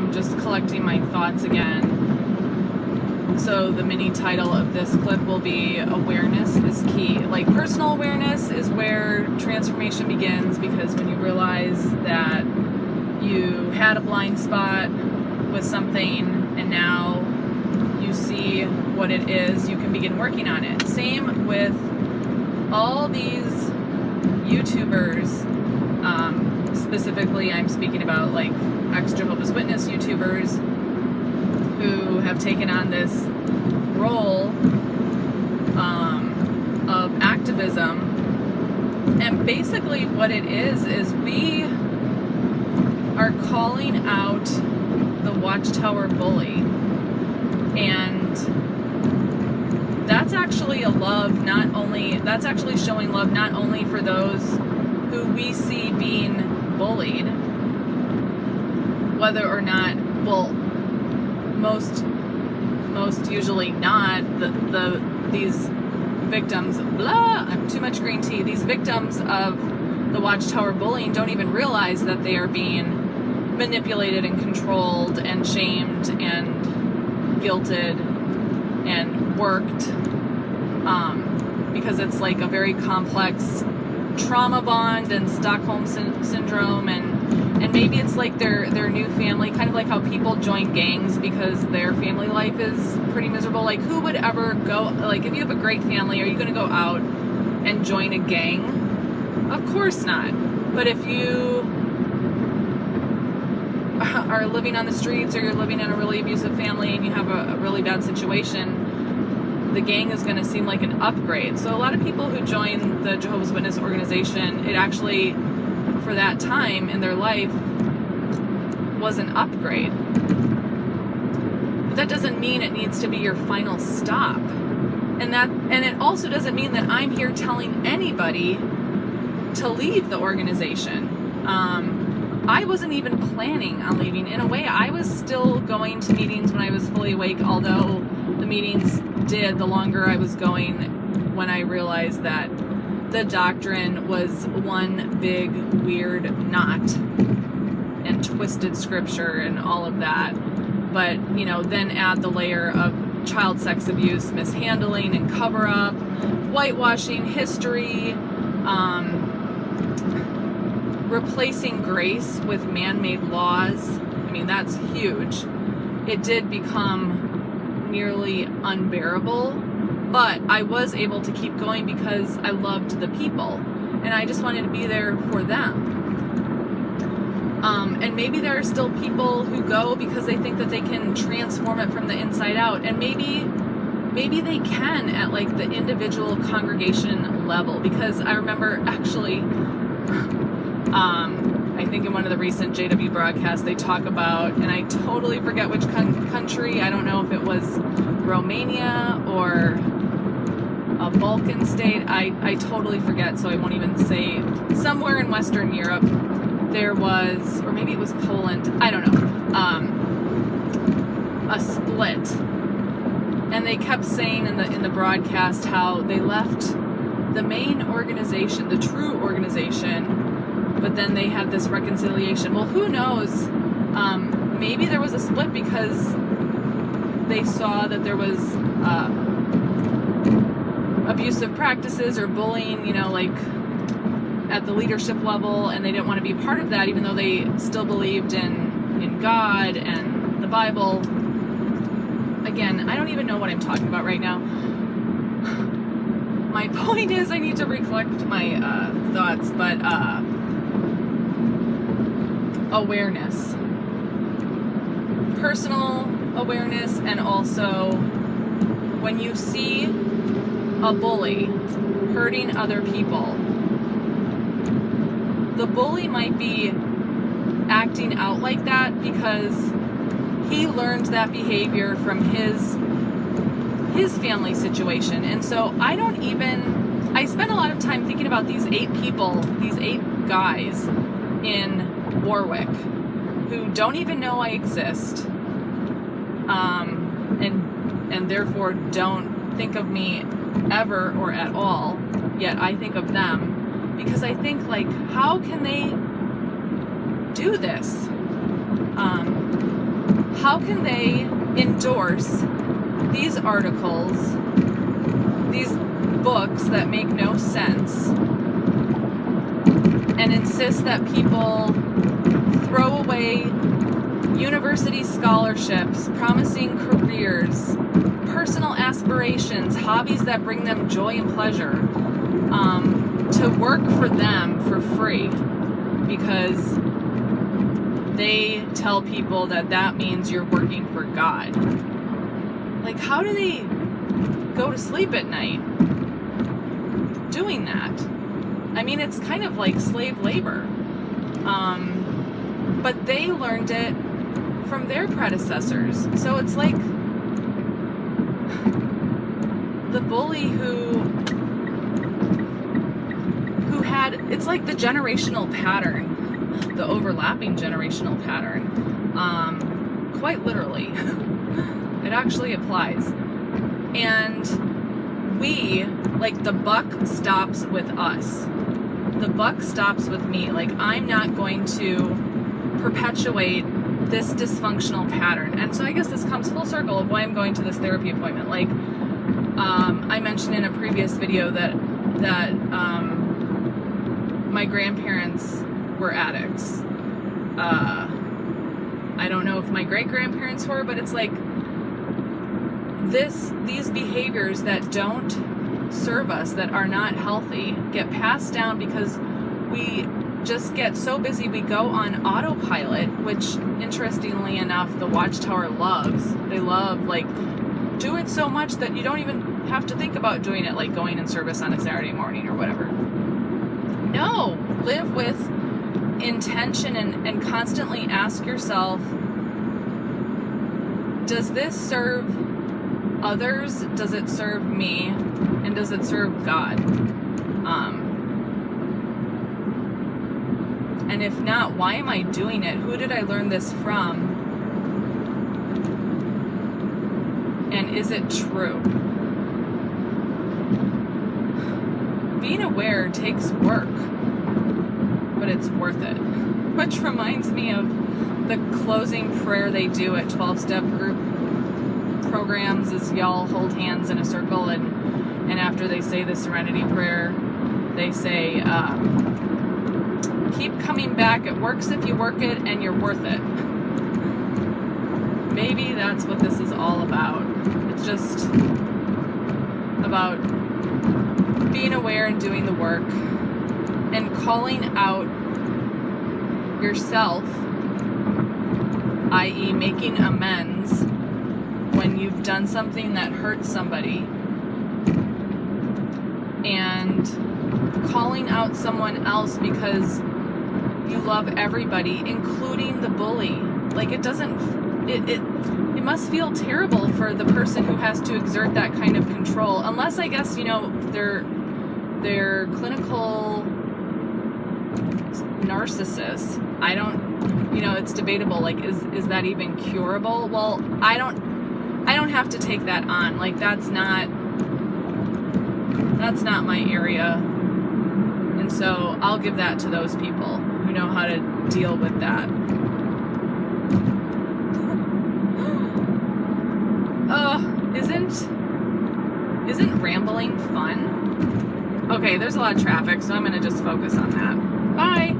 I'm just collecting my thoughts again. So the mini title of this clip will be awareness is key. Like, personal awareness is where transformation begins, because when you realize that you had a blind spot with something and now you see what it is, you can begin working on it. Same with all these YouTubers, specifically I'm speaking about like ex-Jehovah's Witness YouTubers who have taken on this role of activism. And basically what it is we are calling out the Watchtower bully. And that's actually that's actually showing love not only for those who we see being bullied, whether or not, well, most usually not, these victims, I'm too much green tea, these victims of the Watchtower bullying don't even realize that they are being manipulated and controlled and shamed and guilted and worked, because it's like a very complex trauma bond and Stockholm syndrome, and maybe it's like their new family, kind of like how people join gangs because their family life is pretty miserable. Like, who would ever go, like, if you have a great family, are you going to go out and join a gang? Of course not. But if you are living on the streets, or you're living in a really abusive family and you have a really bad situation, the gang is going to seem like an upgrade. So a lot of people who join the Jehovah's Witness organization, it actually, for that time in their life, was an upgrade. But that doesn't mean it needs to be your final stop. And it also doesn't mean that I'm here telling anybody to leave the organization. I wasn't even planning on leaving. In a way, I was still going to meetings when I was fully awake, although the meetings did, the longer I was going, when I realized that the doctrine was one big weird knot and twisted scripture and all of that. But, then add the layer of child sex abuse, mishandling and cover-up, whitewashing history, replacing grace with man-made laws. I mean, that's huge. It did become nearly unbearable, but I was able to keep going because I loved the people and I just wanted to be there for them. And maybe there are still people who go because they think that they can transform it from the inside out, and maybe they can at like the individual congregation level, because I remember actually I think in one of the recent JW broadcasts they talk about, and I totally forget which country, I don't know if it was Romania or a Balkan state, I totally forget, so I won't even say. Somewhere in Western Europe there was, or maybe it was Poland, I don't know, a split, and they kept saying in the broadcast how they left the main organization, the true organization, but then they had this reconciliation. Well, who knows? Maybe there was a split because they saw that there was abusive practices or bullying, like at the leadership level, and they didn't want to be part of that, even though they still believed in God and the Bible. Again, I don't even know what I'm talking about right now. My point is, I need to recollect my thoughts, but awareness, personal awareness, and also when you see a bully hurting other people, the bully might be acting out like that because he learned that behavior from his family situation. And so I spend a lot of time thinking about these 8 people, these 8 guys in Warwick who don't even know I exist, and therefore don't think of me ever or at all, yet I think of them because I think, like, how can they do this? how can they endorse these articles, these books that make no sense, and insist that people throw away university scholarships, promising careers, personal aspirations, hobbies that bring them joy and pleasure, to work for them for free because they tell people that that means you're working for God. Like, how do they go to sleep at night doing that? I mean, it's kind of like slave labor. But they learned it from their predecessors. So it's like the bully who had, it's like the generational pattern, the overlapping generational pattern. Quite literally. It actually applies. And we, like, the buck stops with us. The buck stops with me. Like, I'm not going to perpetuate this dysfunctional pattern. And so I guess this comes full circle of why I'm going to this therapy appointment. Like, I mentioned in a previous video that my grandparents were addicts. I don't know if my great-grandparents were, but it's like these behaviors that don't serve us, that are not healthy, get passed down because we just get so busy. We go on autopilot, which, interestingly enough, the Watchtower loves. They love, like, do it so much that you don't even have to think about doing it, like going in service on a Saturday morning or whatever. No, live with intention and constantly ask yourself, does this serve others? Does it serve me? And does it serve God? And if not, why am I doing it? Who did I learn this from? And is it true? Being aware takes work, but it's worth it. Which reminds me of the closing prayer they do at 12-step group programs is y'all hold hands in a circle, and after they say the serenity prayer, they say, keep coming back. It works if you work it, and you're worth it. Maybe that's what this is all about. It's just about being aware and doing the work and calling out yourself, i.e. making amends when you've done something that hurts somebody, and calling out someone else because you love everybody, including the bully. Like, it doesn't, it must feel terrible for the person who has to exert that kind of control, unless, I guess, they're clinical narcissists. I don't, it's debatable. Like, is that even curable? Well, I don't have to take that on. Like, that's not my area. And so I'll give that to those people who know how to deal with that. Isn't rambling fun? Okay, there's a lot of traffic, so I'm going to just focus on that. Bye!